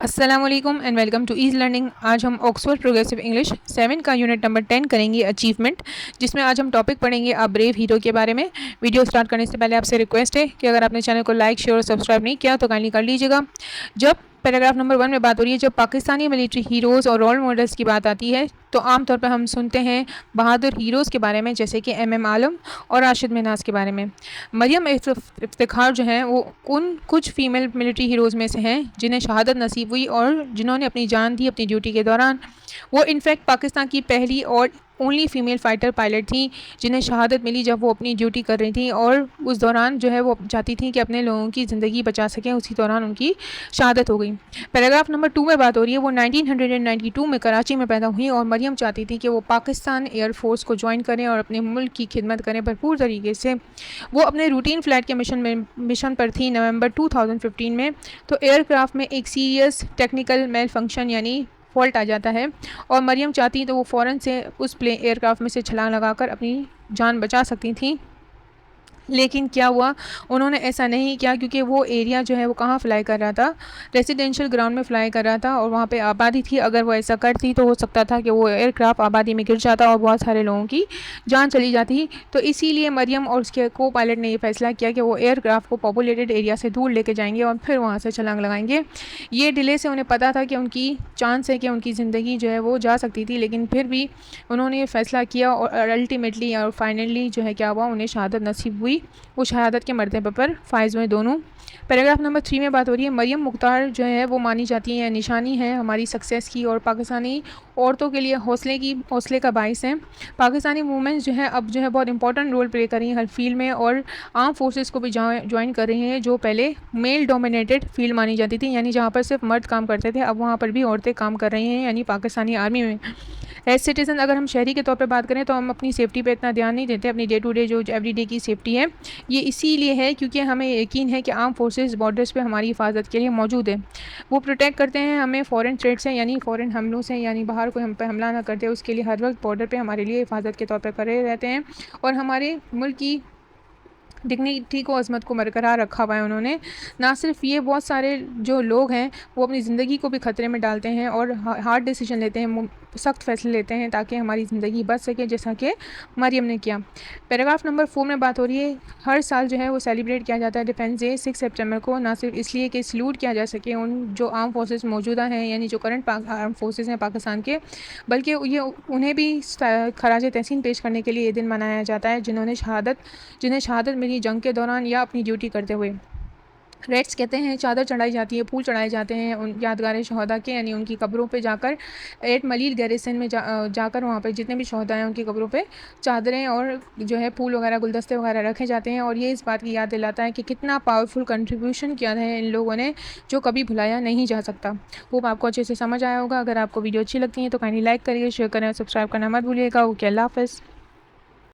अस्सलाम वालेकुम and welcome to Easy Learning. आज हम ऑक्सफोर्ड प्रोग्रेसिव इंग्लिश 7 का यूनिट नंबर 10 करेंगे अचीवमेंट, जिसमें आज हम टॉपिक पढ़ेंगे अ ब्रेव हीरो के बारे में। वीडियो स्टार्ट करने से पहले आपसे रिक्वेस्ट है कि अगर आपने चैनल को लाइक शेयर और सब्सक्राइब नहीं किया तो काइंडली कर लीजिएगा। जब पैराग्राफ नंबर 1 में बात हो रही है, जब पाकिस्तानी मिलिट्री हीरोज़ और रोल मॉडल्स की बात आती है तो आमतौर पर हम सुनते हैं बहादुर हीरोज़ के बारे में, जैसे कि एम आलम और राशिद मिन्हाज के बारे में। मरियम इफ्तिखार जो हैं वो उन कुछ फीमेल मिलिट्री हीरोज़ में से हैं जिन्हें शहादत नसीब हुई और जिन्होंने अपनी जान दी अपनी ड्यूटी के दौरान। वो इनफैक्ट पाकिस्तान की पहली और ओनली फीमेल फाइटर पायलट थी जिन्हें शहादत मिली जब वो अपनी ड्यूटी कर रही थी, और उस दौरान जो है वो चाहती थी कि अपने लोगों की ज़िंदगी बचा सकें। उसी दौरान उनकी शहादत हो गई। पैराग्राफ नंबर 2 में बात हो रही है, वो 1992 में कराची में पैदा हुई और मरियम चाहती थी कि वो पाकिस्तान एयरफोर्स को ज्वाइन करें और अपने मुल्क की खिदमत करें भरपूर तरीके से। वो अपने रूटीन फ़्लाइट के मिशन पर थी नवंबर 2015 में। तो एयरक्राफ्ट में एक सीरियस टेक्निकल मेल फंक्शन यानी फॉल्ट आ जाता है और मरियम चाहती तो वो फ़ौरन से उस एयरक्राफ्ट में से छलांग लगाकर अपनी जान बचा सकती थी। लेकिन क्या हुआ, उन्होंने ऐसा नहीं किया क्योंकि वो एरिया जो है वो कहाँ फ़्लाई कर रहा था, रेजिडेंशियल ग्राउंड में फ़्लाई कर रहा था और वहाँ पे आबादी थी। अगर वो ऐसा करती तो हो सकता था कि वो एयरक्राफ्ट आबादी में गिर जाता और बहुत सारे लोगों की जान चली जाती। तो इसीलिए मरियम और उसके को पायलट ने ये फैसला किया कि वो एयरक्राफ्ट को पॉपुलेटेड एरिया से दूर लेके जाएंगे और फिर वहाँ से छलांग लगाएंगे। ये डिले से उन्हें पता था कि उनकी चांस है कि उनकी ज़िंदगी जो है वो जा सकती थी, लेकिन फिर भी उन्होंने ये फ़ैसला किया और अल्टीमेटली और फाइनली जो है क्या हुआ, उन्हें शहादत नसीब हुई। वो शहादत के मरतबे पर फाइज हुए दोनों। पैराग्राफ नंबर 3 में बात हो रही है, मरियम मुख्तार जो है वो मानी जाती है, निशानी है हमारी सक्सेस की और पाकिस्तानी औरतों के लिए हौसले का बाइस है। पाकिस्तानी वुमेंस जो है अब जो है बहुत इंपॉर्टेंट रोल प्ले कर रही हैं हर फील्ड में और आर्म फोर्सेस को भी ज्वाइन कर रही हैं, जो पहले मेल डोमिनेटेड फील्ड मानी जाती थी, यानी जहाँ पर सिर्फ मर्द काम करते थे, अब वहाँ पर भी औरतें काम कर रही हैं, यानी पाकिस्तानी आर्मी में। एज सिटीज़न अगर हम शहरी के तौर पे बात करें तो हम अपनी सेफ्टी पे इतना ध्यान नहीं देते, अपनी डे टू डे जो एवरीडे की सेफ्टी है। ये इसीलिए है क्योंकि हमें यकीन है कि आर्म फोर्सेस बॉर्डर्स पे हमारी हिफाजत के लिए मौजूद है। वो प्रोटेक्ट करते हैं हमें फ़ॉरेन थ्रेट से, यानी फ़ॉरेन हमलों से, यानी बाहर कोई हम पे हमला ना करते, उसके लिए हर वक्त बॉर्डर पे हमारे लिए हिफाजत के तौर पर खड़े रहते हैं और हमारे मुल्क की डिग्निटी को, अज़मत को बरकरार रखा हुआ है उन्होंने। ना सिर्फ ये, बहुत सारे जो लोग हैं वो अपनी ज़िंदगी को भी ख़तरे में डालते हैं और हार्ड डिसीजन लेते हैं, सख्त फैसले लेते हैं ताकि हमारी ज़िंदगी बच सके, जैसा कि मरियम ने किया। पैराग्राफ नंबर 4 में बात हो रही है, हर साल जो है वो सेलिब्रेट किया जाता है डिफेंस डे 6 सितंबर को, ना सिर्फ इसलिए कि सल्यूट किया जा सके उन जो आर्म फोर्सेस मौजूदा हैं, यानी जो करंट आर्म फोर्सेस हैं पाकिस्तान के, बल्कि ये उन्हें भी खराज तहसीन पेश करने के लिए ये दिन मनाया जाता है जिन्हें शहादत मिली जंग के दौरान या अपनी ड्यूटी करते हुए। रेड्स कहते हैं, चादर चढ़ाई जाती है, फूल चढ़ाए जाते हैं उन यादगार शहदा के, यानी उनकी कब्रों पे जाकर एट मलील गैरिसन में जाकर वहाँ पे जितने भी शहदा हैं उनकी कब्रों पे चादरें और जो है फूल वगैरह गुलदस्ते वगैरह रखे जाते हैं, और ये इस बात की याद दिलाता है कि कितना पावरफुल कंट्रीब्यूशन किया है इन लोगों ने, जो कभी भुलाया नहीं जा सकता। वो आपको अच्छे से समझ आया होगा। अगर आपको वीडियो अच्छी लगती है तो काइंडली लाइक करिए, शेयर करें और सब्सक्राइब करना मत भूलिएगा। ओके, अल्लाह हाफ़िज़।